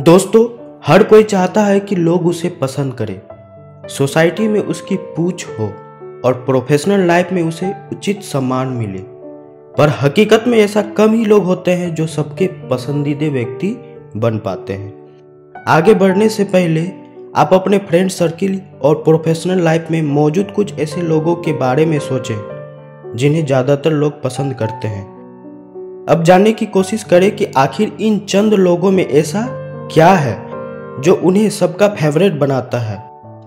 दोस्तों, हर कोई चाहता है कि लोग उसे पसंद करें, सोसाइटी में उसकी पूछ हो और प्रोफेशनल लाइफ में उसे उचित सम्मान मिले। पर हकीकत में ऐसा कम ही लोग होते हैं जो सबके पसंदीदा व्यक्ति बन पाते हैं। आगे बढ़ने से पहले आप अपने फ्रेंड सर्किल और प्रोफेशनल लाइफ में मौजूद कुछ ऐसे लोगों के बारे में सोचें जिन्हें ज़्यादातर लोग पसंद करते हैं। अब जानने की कोशिश करें कि आखिर इन चंद लोगों में ऐसा क्या है जो उन्हें सबका फेवरेट बनाता है।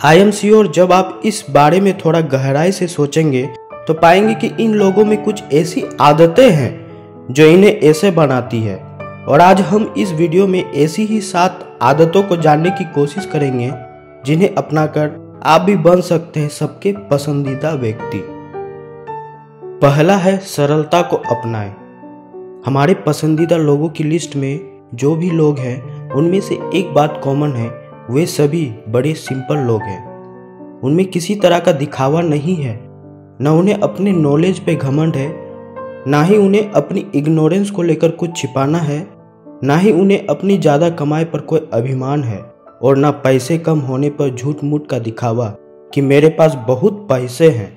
आई एम श्योर जब आप इस बारे में थोड़ा गहराई से सोचेंगे तो पाएंगे कि इन लोगों में कुछ ऐसी आदतें हैं जो इन्हें ऐसे बनाती है। और आज हम इस वीडियो में ऐसी ही 7 आदतों को जानने की कोशिश करेंगे जिन्हें अपनाकर आप भी बन सकते हैं सबके पसंदीदा व्यक्ति। पहला है सरलता को अपनाएं। हमारे पसंदीदा लोगों की लिस्ट में जो भी लोग हैं उनमें से एक बात कॉमन है, वे सभी बड़े सिंपल लोग हैं। उनमें किसी तरह का दिखावा नहीं है, न उन्हें अपने नॉलेज पे घमंड है, ना ही उन्हें अपनी इग्नोरेंस को लेकर कुछ छिपाना है, ना ही उन्हें अपनी ज़्यादा कमाई पर कोई अभिमान है, और ना पैसे कम होने पर झूठ मूठ का दिखावा कि मेरे पास बहुत पैसे हैं।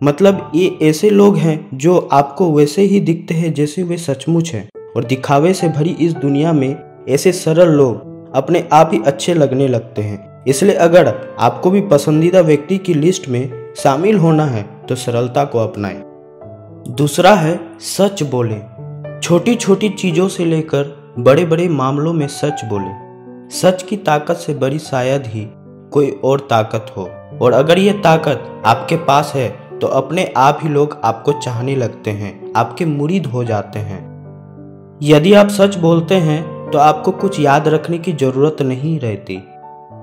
मतलब ये ऐसे लोग हैं जो आपको वैसे ही दिखते हैं जैसे वे सचमुच हैं। और दिखावे से भरी इस दुनिया में ऐसे सरल लोग अपने आप ही अच्छे लगने लगते हैं। इसलिए अगर आपको भी पसंदीदा व्यक्ति की लिस्ट में शामिल होना है तो सरलता को अपनाएं। दूसरा है सच बोलें। छोटी छोटी चीज़ों से लेकर बड़े बड़े मामलों में सच बोलें। सच की ताकत से बड़ी शायद ही कोई और ताकत हो, और अगर ये ताकत आपके पास है तो अपने आप ही लोग आपको चाहने लगते हैं, आपके मुरीद हो जाते हैं। यदि आप सच बोलते हैं तो आपको कुछ याद रखने की ज़रूरत नहीं रहती,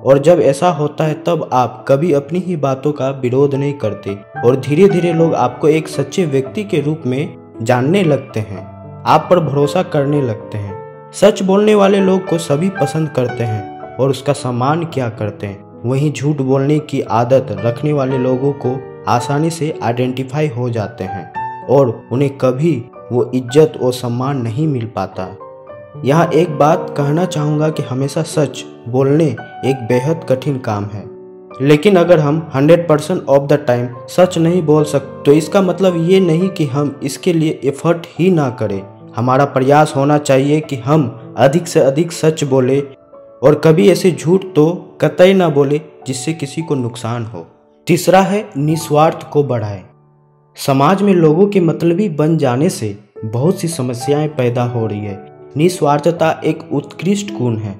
और जब ऐसा होता है तब आप कभी अपनी ही बातों का विरोध नहीं करते, और धीरे धीरे लोग आपको एक सच्चे व्यक्ति के रूप में जानने लगते हैं, आप पर भरोसा करने लगते हैं। सच बोलने वाले लोग को सभी पसंद करते हैं और उसका सम्मान किया करते हैं। वहीं झूठ बोलने की आदत रखने वाले लोगों को आसानी से आइडेंटिफाई हो जाते हैं और उन्हें कभी वो इज्जत और सम्मान नहीं मिल पाता। यहाँ एक बात कहना चाहूँगा कि हमेशा सच बोलने एक बेहद कठिन काम है, लेकिन अगर हम 100% ऑफ द टाइम सच नहीं बोल सकते तो इसका मतलब ये नहीं कि हम इसके लिए एफर्ट ही ना करें। हमारा प्रयास होना चाहिए कि हम अधिक से अधिक सच बोले और कभी ऐसे झूठ तो कतई ना बोले जिससे किसी को नुकसान हो। तीसरा है निस्वार्थ को बढ़ाएं। समाज में लोगों के मतलबी बन जाने से बहुत सी समस्याएं पैदा हो रही है। निस्वार्थता एक उत्कृष्ट गुण है।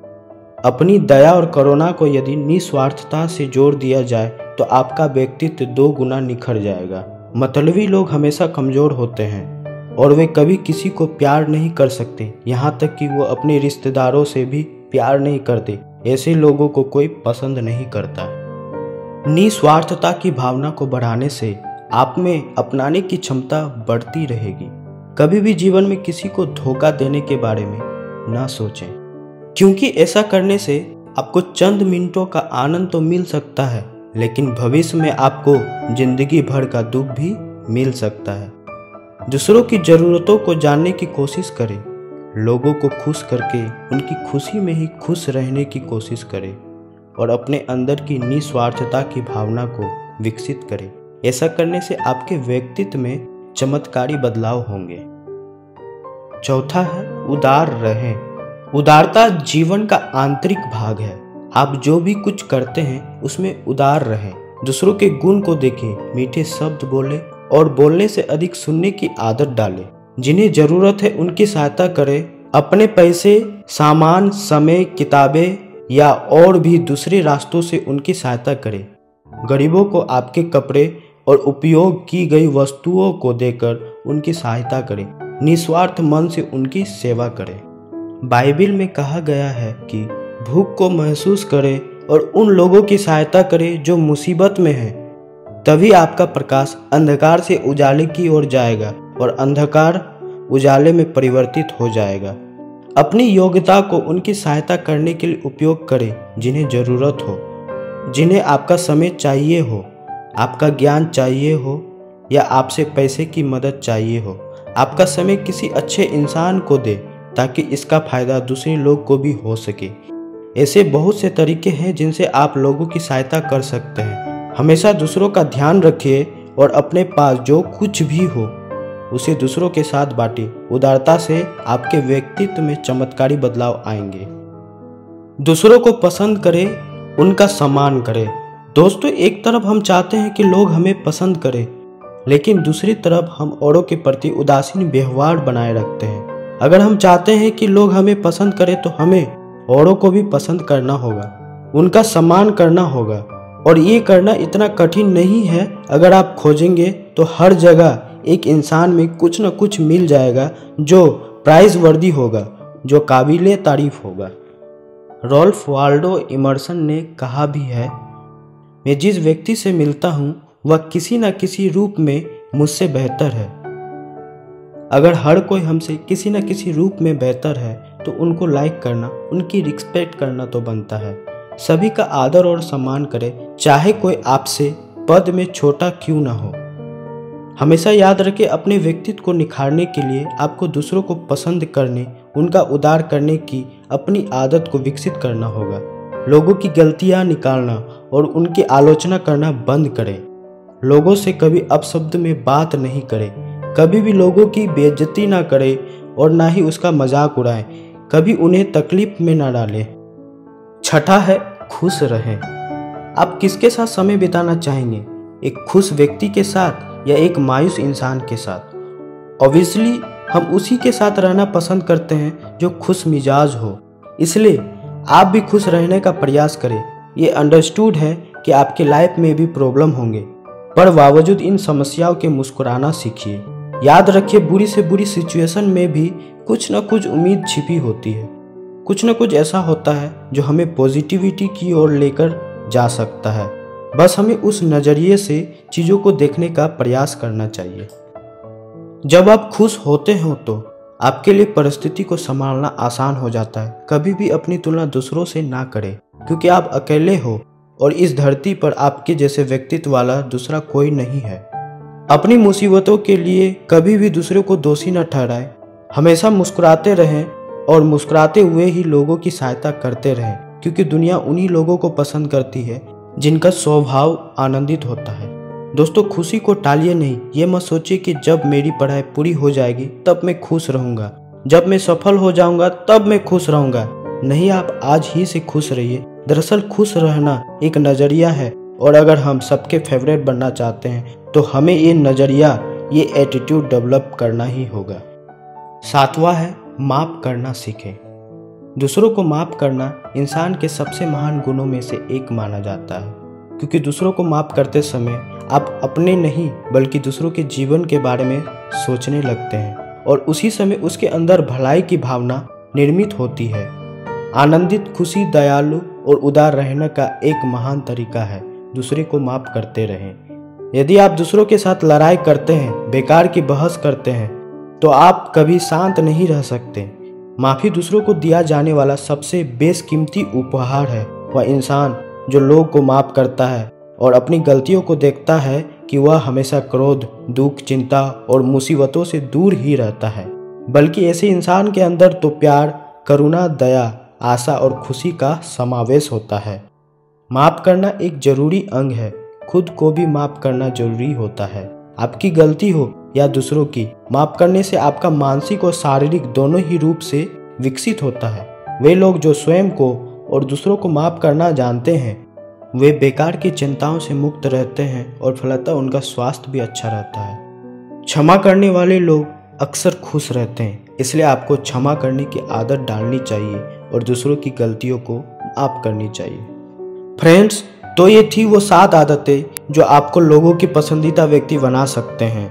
अपनी दया और करुणा को यदि निस्वार्थता से जोड़ दिया जाए तो आपका व्यक्तित्व 2 गुना निखर जाएगा। मतलबी लोग हमेशा कमज़ोर होते हैं और वे कभी किसी को प्यार नहीं कर सकते, यहाँ तक कि वो अपने रिश्तेदारों से भी प्यार नहीं करते। ऐसे लोगों को कोई पसंद नहीं करता। निस्वार्थता की भावना को बढ़ाने से आप में अपनाने की क्षमता बढ़ती रहेगी। कभी भी जीवन में किसी को धोखा देने के बारे में ना सोचें, क्योंकि ऐसा करने से आपको चंद मिनटों का आनंद तो मिल सकता है, लेकिन भविष्य में आपको जिंदगी भर का दुख भी मिल सकता है। दूसरों की ज़रूरतों को जानने की कोशिश करें। लोगों को खुश करके उनकी खुशी में ही खुश रहने की कोशिश करें और अपने अंदर की निस्वार्थता की भावना को विकसित करें। ऐसा करने से आपके व्यक्तित्व में चमत्कारी बदलाव होंगे। चौथा है उदार रहें। उदारता जीवन का आंतरिक भाग है। आप जो भी कुछ करते हैं उसमें उदार रहें। दूसरों के गुण को देखें, मीठे शब्द बोलें और बोलने से अधिक सुनने की आदत डालें। जिन्हें ज़रूरत है उनकी सहायता करें। अपने पैसे, सामान, समय, किताबें या और भी दूसरे रास्तों से उनकी सहायता करें। गरीबों को आपके कपड़े और उपयोग की गई वस्तुओं को देकर उनकी सहायता करें। निस्वार्थ मन से उनकी सेवा करें। बाइबल में कहा गया है कि भूख को महसूस करें और उन लोगों की सहायता करें जो मुसीबत में हैं। तभी आपका प्रकाश अंधकार से उजाले की ओर जाएगा और अंधकार उजाले में परिवर्तित हो जाएगा। अपनी योग्यता को उनकी सहायता करने के लिए उपयोग करें जिन्हें ज़रूरत हो, जिन्हें आपका समय चाहिए हो, आपका ज्ञान चाहिए हो या आपसे पैसे की मदद चाहिए हो। आपका समय किसी अच्छे इंसान को दे ताकि इसका फ़ायदा दूसरे लोग को भी हो सके। ऐसे बहुत से तरीके हैं जिनसे आप लोगों की सहायता कर सकते हैं। हमेशा दूसरों का ध्यान रखिए और अपने पास जो कुछ भी हो उसे दूसरों के साथ बांटिए। उदारता से आपके व्यक्तित्व में चमत्कारी बदलाव आएंगे। दूसरों को पसंद करें, उनका सम्मान करें। दोस्तों, एक तरफ हम चाहते हैं कि लोग हमें पसंद करें, लेकिन दूसरी तरफ हम औरों के प्रति उदासीन व्यवहार बनाए रखते हैं। अगर हम चाहते हैं कि लोग हमें पसंद करें तो हमें औरों को भी पसंद करना होगा, उनका सम्मान करना होगा। और ये करना इतना कठिन नहीं है। अगर आप खोजेंगे तो हर जगह एक इंसान में कुछ न कुछ मिल जाएगा जो प्राइज वर्दी होगा, जो काबिले तारीफ होगा। रॉल्फ वाल्डो इमर्सन ने कहा भी है, मैं जिस व्यक्ति से मिलता हूँ वह किसी न किसी रूप में मुझसे बेहतर है। अगर हर कोई हमसे किसी न किसी रूप में बेहतर है तो उनको लाइक करना, उनकी रिस्पेक्ट करना तो बनता है। सभी का आदर और सम्मान करें, चाहे कोई आपसे पद में छोटा क्यों ना हो। हमेशा याद रखें, अपने व्यक्तित्व को निखारने के लिए आपको दूसरों को पसंद करने, उनका उद्धार करने की अपनी आदत को विकसित करना होगा। लोगों की गलतियां निकालना और उनकी आलोचना करना बंद करें। लोगों से कभी अपशब्द में बात नहीं करें। कभी भी लोगों की बेइज्जती ना करें और ना ही उसका मजाक उड़ाएं। कभी उन्हें तकलीफ में ना डालें। छठा है, खुश रहें। आप किसके साथ समय बिताना चाहेंगे? एक खुश व्यक्ति के साथ या एक मायूस इंसान के साथ? ऑब्वियसली हम उसी के साथ रहना पसंद करते हैं जो खुश मिजाज हो। इसलिए आप भी खुश रहने का प्रयास करें। ये अंडरस्टूड है कि आपके लाइफ में भी प्रॉब्लम होंगे, पर बावजूद इन समस्याओं के मुस्कुराना सीखिए। याद रखिए, बुरी से बुरी सिचुएशन में भी कुछ न कुछ उम्मीद छिपी होती है। कुछ न कुछ ऐसा होता है जो हमें पॉजिटिविटी की ओर लेकर जा सकता है। बस हमें उस नज़रिए से चीज़ों को देखने का प्रयास करना चाहिए। जब आप खुश होते हो तो आपके लिए परिस्थिति को संभालना आसान हो जाता है। कभी भी अपनी तुलना दूसरों से ना करें, क्योंकि आप अकेले हो और इस धरती पर आपके जैसे व्यक्तित्व वाला दूसरा कोई नहीं है। अपनी मुसीबतों के लिए कभी भी दूसरों को दोषी न ठहराएं। हमेशा मुस्कुराते रहें और मुस्कुराते हुए ही लोगों की सहायता करते रहें, क्योंकि दुनिया उन्हीं लोगों को पसंद करती है जिनका स्वभाव आनंदित होता है। दोस्तों, खुशी को टालिए नहीं। ये मत सोचिए कि जब मेरी पढ़ाई पूरी हो जाएगी तब मैं खुश रहूंगा, जब मैं सफल हो जाऊंगा तब मैं खुश रहूंगा। नहीं, आप आज ही से खुश रहिए। दरअसल खुश रहना एक नज़रिया है, और अगर हम सबके फेवरेट बनना चाहते हैं तो हमें ये नज़रिया, ये एटीट्यूड डेवलप करना ही होगा। सातवां है, माफ़ करना सीखें। दूसरों को माफ़ करना इंसान के सबसे महान गुणों में से एक माना जाता है, क्योंकि दूसरों को माफ़ करते समय आप अपने नहीं बल्कि दूसरों के जीवन के बारे में सोचने लगते हैं, और उसी समय उसके अंदर भलाई की भावना निर्मित होती है। आनंदित, खुशी, दयालु और उदार रहने का एक महान तरीका है दूसरे को माफ़ करते रहें। यदि आप दूसरों के साथ लड़ाई करते हैं, बेकार की बहस करते हैं, तो आप कभी शांत नहीं रह सकते। माफ़ी दूसरों को दिया जाने वाला सबसे बेशकीमती उपहार है। वह इंसान जो लोग को माफ़ करता है और अपनी गलतियों को देखता है कि वह हमेशा क्रोध, दुख, चिंता और मुसीबतों से दूर ही रहता है, बल्कि ऐसे इंसान के अंदर तो प्यार, करुणा, दया, आशा और खुशी का समावेश होता है। माफ़ करना एक जरूरी अंग है। खुद को भी माफ़ करना जरूरी होता है। आपकी गलती हो या दूसरों की, माफ़ करने से आपका मानसिक और शारीरिक दोनों ही रूप से विकसित होता है। वे लोग जो स्वयं को और दूसरों को माफ़ करना जानते हैं, वे बेकार की चिंताओं से मुक्त रहते हैं और फलतः उनका स्वास्थ्य भी अच्छा रहता है। क्षमा करने वाले लोग अक्सर खुश रहते हैं, इसलिए आपको क्षमा करने की आदत डालनी चाहिए और दूसरों की गलतियों को माफ़ करनी चाहिए। फ्रेंड्स, तो ये थी वो 7 आदतें जो आपको लोगों की पसंदीदा व्यक्ति बना सकते हैं।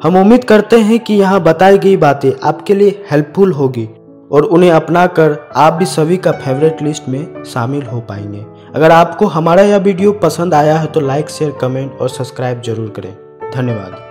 हम उम्मीद करते हैं कि यहाँ बताई गई बातें आपके लिए हेल्पफुल होगी और उन्हें अपनाकर आप भी सभी का फेवरेट लिस्ट में शामिल हो पाएंगे। अगर आपको हमारा यह वीडियो पसंद आया है तो लाइक, शेयर, कमेंट और सब्सक्राइब जरूर करें। धन्यवाद।